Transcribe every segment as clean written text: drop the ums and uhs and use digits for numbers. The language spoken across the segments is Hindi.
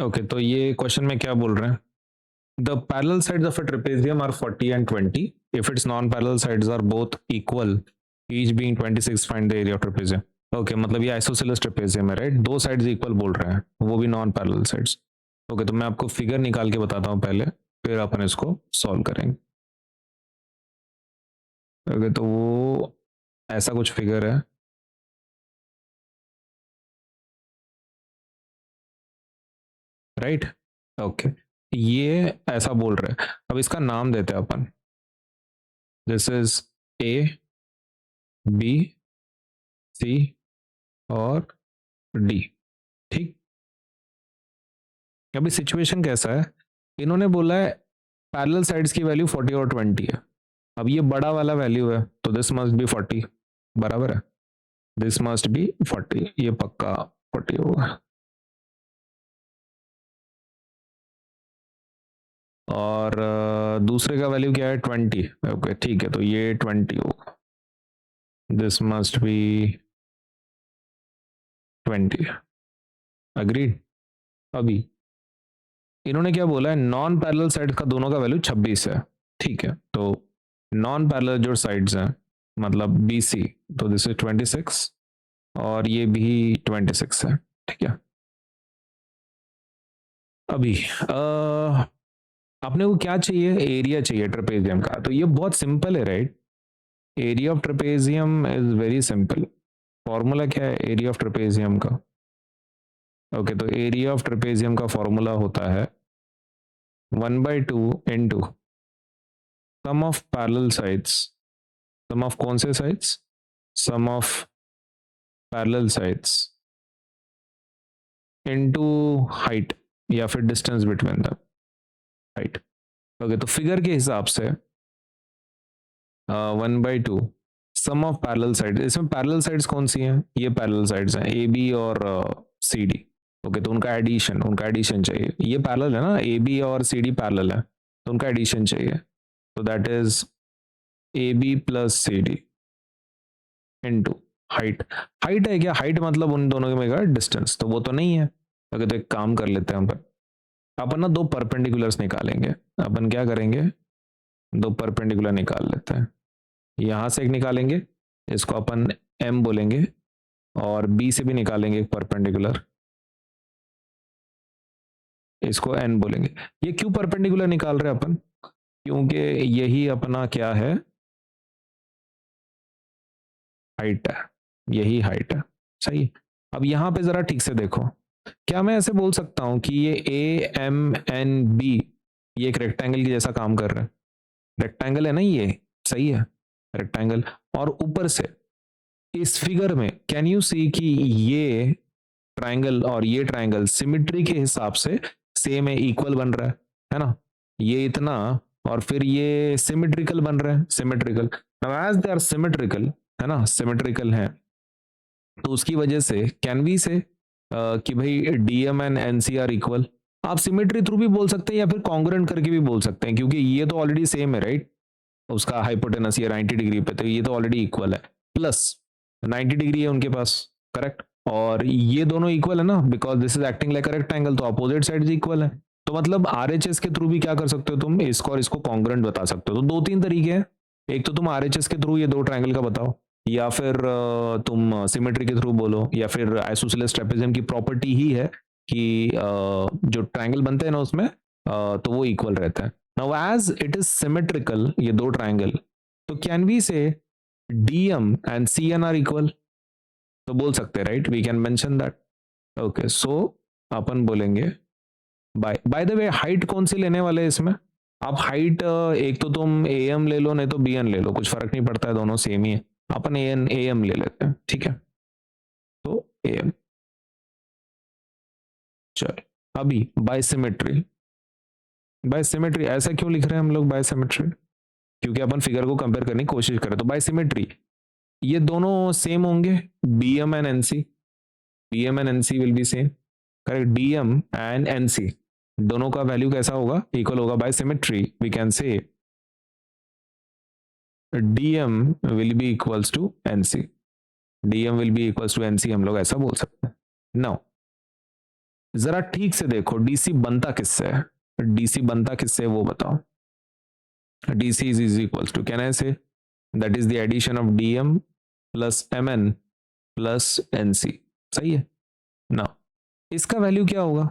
ओके, तो ये क्वेश्चन में क्या बोल रहे हैं? The parallel sides of a trapezium are 40 and 20 if it's non parallel sides are both equal each being 26 find the area of trapezium. Okay, मतलब ये आइसोसेलेस ट्रेपेजियम है, राइट? दो साइड्स इक्वल बोल रहे हैं, वो भी नॉन पैरेलल साइड्स। ओके, तो मैं आपको फिगर निकाल के बताता हूँ पहले, फिर अपन इसको सॉल्व करेंगे। ओके, तो वो ऐसा कुछ फिगर है, राइट? ओके, ये ऐसा बोल रहे हैं। अब इसका नाम देते हैं अपन। दिस इज ए, बी, सी और डी। ठीक। अभी सिचुएशन कैसा है? इन्होंने बोला है पैरेलल साइड्स की वैल्यू 40 और 20 है। अब ये बड़ा वाला वैल्यू है, तो दिस मस्ट बी 40, बराबर है। दिस मस्ट बी 40, ये पक्का 40 होगा। और दूसरे का वैल्यू क्या है? 20। ओके, ठीक है, तो ये 20 होगा। This must be 20। अग्रीड। अभी इन्होंने क्या बोला है? नॉन पैरेलल साइड का दोनों का वैल्यू 26 है। ठीक है, तो नॉन पैरेलल जो साइड्स हैं, मतलब बी सी, तो दिस इज 26 और ये भी 26 है। ठीक है। अभी आपने को क्या चाहिए? एरिया चाहिए ट्रेपेजियम का। तो ये बहुत सिंपल है, right? Area of trapezium is very simple. Formula क्या है एरिया ऑफ ट्रेपेजियम का? ओके, तो एरिया ऑफ ट्रेपेजियम का फॉर्मूला होता है 1/2 into sum of parallel sides. Sum of कौन से sides? Sum of parallel sides into height, या फिर distance between the height. Okay, तो फिगर के हिसाब से 1/2 सम ऑफ पैरेलल साइड। इसमें पैरेलल साइड्स कौन सी हैं? ये पैरेलल साइड्स हैं ए बी और सी डी। ओके, तो उनका एडिशन चाहिए। ये पैरेलल है ना, ए बी और सी डी पैरेलल है, तो उनका एडिशन चाहिए। तो that is A B plus C D into height. Height है क्या? हाइट मतलब उन दोनों में का डिस्टेंस, तो वो तो नहीं है। ओके, तो एक काम कर लेते हैं अपन ना दो परपेंडिकुलर्स निकालेंगे। अपन क्या करेंगे? दो परपेंडिकुलर निकाल लेते हैं। यहां से एक निकालेंगे, इसको अपन एम बोलेंगे, और बी से भी निकालेंगे एक परपेंडिकुलर, इसको एन बोलेंगे। ये क्यों परपेंडिकुलर निकाल रहे हैं अपन? क्योंकि यही अपना क्या है? हाइट है। यही हाइट है, सही। अब यहां पे जरा ठीक से देखो, क्या मैं ऐसे बोल सकता हूं कि ये ए एम एन बी ये एक रेक्टेंगल की जैसा काम कर रहा है? रेक्टेंगल है ना ये, सही है, रेक्टेंगल। और ऊपर से इस फिगर में कैन यू सी कि ये ट्रायंगल और ये ट्रायंगल सिमिट्री के हिसाब से सेम है, इक्वल बन रहा है ना? ये इतना, और फिर ये सिमिट्रिकल बन रहा है, symmetrical. Now as they are symmetrical, है ना, सिमिट्रिकल है, तो उसकी वजह से कैन वी से कि भाई DM and NC are equal. आप सिमेट्री थ्रू भी बोल सकते हैं या फिर कॉन्ग्रुएंट करके भी बोल सकते हैं, क्योंकि ये तो ऑलरेडी सेम है, राइट? उसका हाइपोटेनस ये 90 डिग्री पे, तो ये तो ऑलरेडी इक्वल है, प्लस 90 डिग्री है उनके पास, करेक्ट? और ये दोनों इक्वल है ना, because this is acting like a rectangle, तो अपोजिट साइड इक्वल है। तो मतलब आरएचएस के थ्रू भी क्या कर सकते हो तुम? इसको और इसको कॉन्ग्रुएंट बता सकते हो। तो दो तीन तरीके हैं। एक तो तुम आरएचएस के थ्रू ये दो ट्रायंगल का बताओ, या फिर तुम सिमेट्री के थ्रू बोलो, या फिर आइसोसेलेस ट्रेपेजियम की प्रॉपर्टी ही है कि जो ट्रायंगल बनते हैं ना उसमें तो वो इक्वल रहता है। Now as it is symmetrical ये दो ट्रायंगल, तो can we say DM and CN are equal? तो बोल सकते हैं, right? We can mention that. Okay, so अपन बोलेंगे बाय द वे हाइट कौन सी लेने वाले हैं इसमें? आप हाइट एक तो तुम ए एम ले लो, नहीं तो बी एन ले लो, कुछ फर्क नहीं पड़ता है, दोनों सेम ही है। अपन ए एम ले लेते हैं, ठीक है? तो ए एम। चल, अभी बायसिमेट्री। बायसिमेट्री ऐसा क्यों लिख रहे हैं हम लोग बायसिमेट्री? क्योंकि अपन फिगर को कंपेयर करने की कोशिश करें। तो बायसिमेट्री ये दोनों सेम होंगे, B M and N C. B M and N C will be same, correct? D M and N C दोनों का वैल्यू कैसा होगा? इक्वल होगा। By symmetry we can say dm will be equals to nc। dm will be equals to nc हम लोग ऐसा बोल सकते हैं। नाउ जरा ठीक से देखो डीसी बनता किससे है, डीसी बनता किससे वो बताओ। DC is equals to, can I say that is the addition of DM plus MN plus NC, सही है ना। इसका वैल्यू क्या होगा,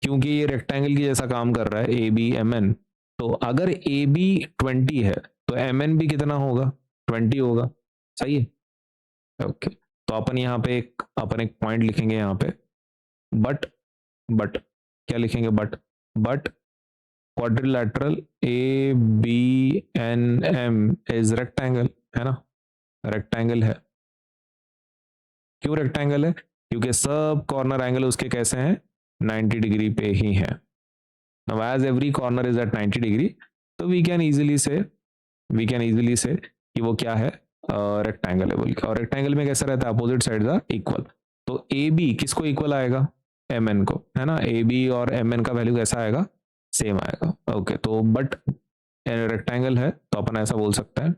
क्योंकि ये रेक्टेंगल की जैसा काम कर रहा है ए बी एम एन, तो अगर ए बी 20 है तो एम एन भी कितना होगा, 20 होगा, सही है। ओके तो अपन एक पॉइंट लिखेंगे यहाँ पे, बट क्या लिखेंगे, but quadrilateral A B N M is rectangle, है ना, रेक्टेंगल है। क्यों रेक्टेंगल है, क्योंकि सब कॉर्नर एंगल उसके कैसे हैं, 90 डिग्री पे ही है। Now as every corner is at 90 degree, तो वी कैन इजीली से कि वो क्या है, रेक्टेंगल है बोल के। और रेक्टेंगल में कैसा रहता है, अपोजिट साइड आर इक्वल, तो ए बी किसको इक्वल आएगा, एम एन को, है ना, ए बी और एम एन का वैल्यू कैसा आएगा, सेम आएगा। ओके तो बट रेक्टेंगल है तो अपन ऐसा बोल सकते हैं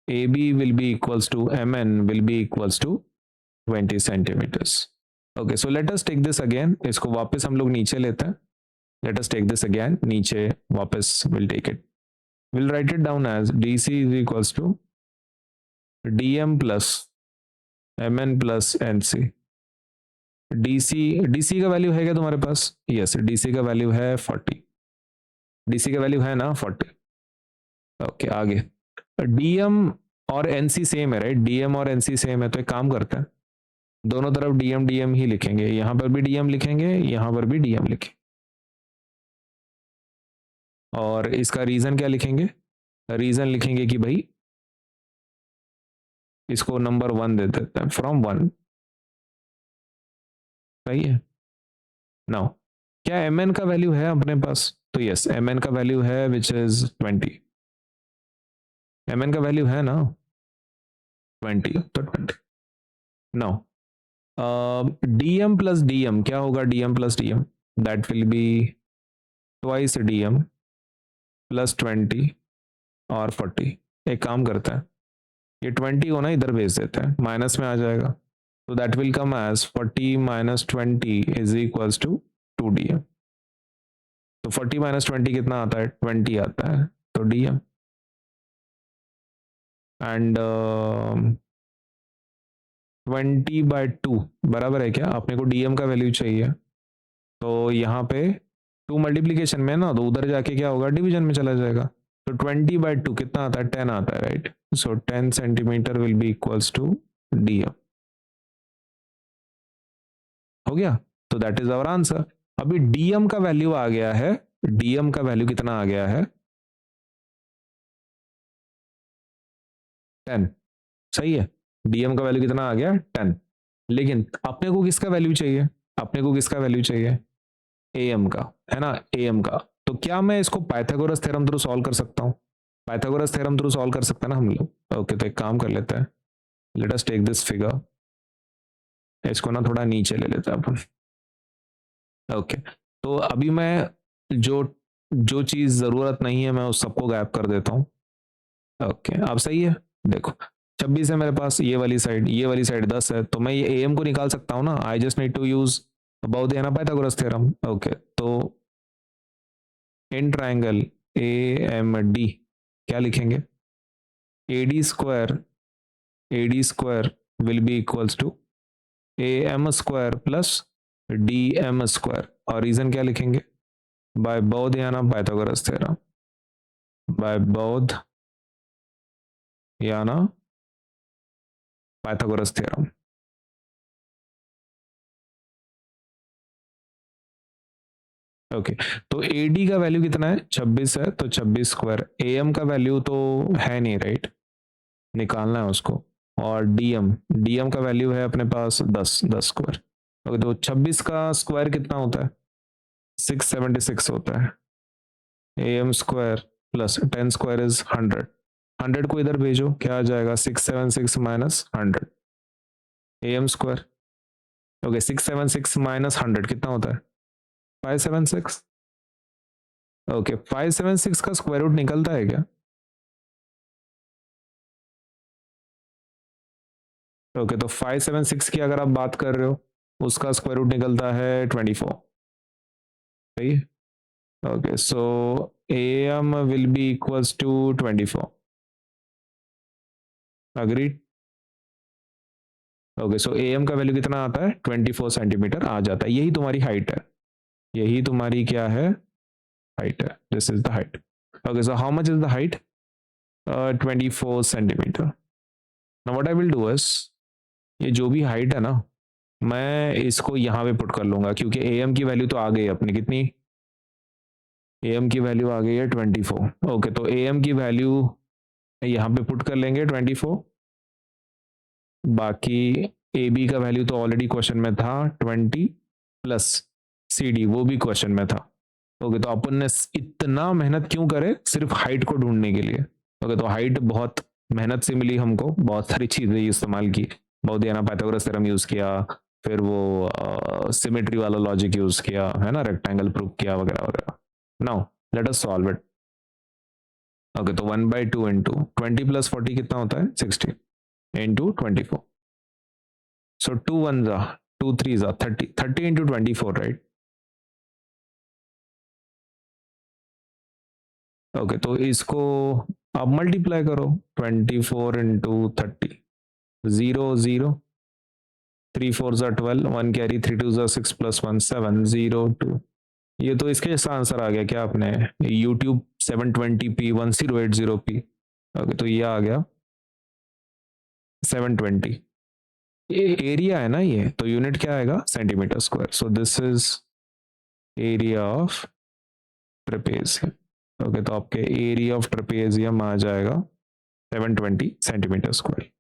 A B will be equals to M N will be equals to 20 centimetres. Okay so let us take this again, इसको वापस हम लोग नीचे लेते हैं, let us take this again, नीचे वापस we'll take it, we'll write it down as dc is equals to dm plus mn plus nc। dc का वैल्यू है क्या तुम्हारे पास, यस dc का वैल्यू है 40, dc का वैल्यू है ना 40। ओके आगे dm और nc सेम है राइट, dm और nc सेम है, तो एक काम करते हैं दोनों तरफ dm ही लिखेंगे, यहां पर भी dm लिखेंगे, यहां पर भी dm लिखेंगे। और इसका रीजन क्या लिखेंगे, रीजन लिखेंगे कि भाई इसको नंबर 1 दे देते हैं, फ्रॉम 1, सही है। नाउ क्या एम एन का वैल्यू है अपने पास, तो यस एम एन का वैल्यू है विच इज 20, एम एन का वैल्यू है ना 20, तो 20। नाउ डीएम प्लस डीएम क्या होगा, DM plus DM that will be twice DM plus 20 और 40। एक काम करता है ये 20 को ना इधर भेज देते हैं, माइनस में आ जाएगा, तो that will come as 40 minus 20 is equals to 2dm। तो 40 माइनस 20 कितना आता है, 20 आता है, तो dm एंड 20/2 बराबर है क्या, अपने को dm का वैल्यू चाहिए, तो यहाँ पे 2 मल्टीप्लीकेशन में ना, तो उधर जाके क्या होगा, डिवीजन में चला जाएगा, तो 20/2 कितना आता है, 10 आता है right, so 10 centimetre will be equals to dm, हो गया। तो दैट इज आवर आंसर। अभी dm का वैल्यू आ गया है, dm का वैल्यू कितना आ गया है, 10, सही है, dm का वैल्यू कितना आ गया 10, लेकिन अपने को किसका वैल्यू चाहिए, अपने को किसका वैल्यू चाहिए, am का, है ना, am का। तो क्या मैं इसको पाइथागोरस थ्योरम थ्रू सॉल्व कर सकता हूँ, पाइथागोरस थ्योरम थ्रू सॉल्व कर सकते हैं ना हम लोग। ओके तो एक काम कर लेते हैं, let us take this figure, इसको ना थोड़ा नीचे ले लेते हैं अपन। ओके तो अभी मैं जो जो चीज जरूरत नहीं है मैं उस सबको गायब कर देता हूँ। ओके अब सही है, देखो 26 है मेरे पास, ये वाली साइड 10 है, तो मैं ये am को निकाल सकता हूँ ना, I just need to use about the Pythagoras theorem. Okay तो in triangle A M D क्या लिखेंगे, AD square will be equals to AM square plus DM square, और रीजन क्या लिखेंगे, बाय बोथ याना पाइथागोरस थ्योरम, बाय बोथ याना पाइथागोरस थ्योरम। ओके तो AD का वैल्यू कितना है, 26 है, तो 26 स्क्वायर, AM का वैल्यू तो है नहीं राइट, निकालना है उसको, और DM का वैल्यू है अपने पास 10 स्क्वायर। ओके तो 26 का स्क्वायर कितना होता है, 676 होता है, AM square plus 10 square is 100, 100 को इधर भेजो क्या आ जाएगा, 676 minus 100 AM square. Okay 676 minus 100 कितना होता है, 576। ओके 576 का स्क्वायर रूट निकलता है क्या, ओके तो 576 की अगर आप बात कर रहे हो उसका स्क्वायर रूट निकलता है 24, सही है। Okay, so AM will be equals to 24, agreed. Okay, so AM का वैल्यू कितना आता है, 24 सेंटीमीटर आ जाता है। यही तुम्हारी हाइट है, यही तुम्हारी क्या है, हाइट है। This is the height. Okay, so how much is the height, 24 centimetre. Now what I will do is, ये जो भी हाइट है ना, मैं इसको यहाँ पे पुट कर लूंगा, क्योंकि AM की वैल्यू तो आ गई अपनी, कितनी, AM की वैल्यू आ गई है 24। ओके, तो AM की वैल्यू यहाँ पे पुट कर लेंगे 24, बाकी AB का वैल्यू तो ऑलरेडी क्वेश्चन में था 20 प्लस CD, वो भी क्वेश्चन में था। ओके, तो अपन ने इतना मेहनत क्यों करे, सिर्फ हाइट को ढूंढने के लिए। ओके, तो हाइट बहुत मेहनत से मिली हमको, बहुत सारी चीजें इस्तेमाल की, बहुदियाना पाइथागोरस थ्योरम यूज किया, फिर वो सिमेट्री वाला लॉजिक यूज किया है ना, रेक्टेंगल प्रूव किया वगैरह वगैरह। Now let us solve it. Okay, तो 1/2 इंटू 20 प्लस 40 कितना होता है, 60 इंटू 24। सो 2 1 जा 2 3 जा 30, 30 इंटू 24, राइट। ओके, तो इसको आप मल्टीप्लाई करो, 24 इंटू 30, 0 0, 3 4 जा 12, 1 कैरी, 3 2 जा 6 प्लस 1 7 0 2। ये तो इसके जैसा आंसर आ गया क्या, आपने YouTube 720p 1080p। ओके, तो ये आ गया 720। एरिया है ना ये, तो यूनिट क्या आएगा, centimetre square. So this is area of trapezium. Okay, तो आपके एरिया ऑफ ट्रेपेजियम आ जाएगा 720 सेंटीमीटर स्क्वायर।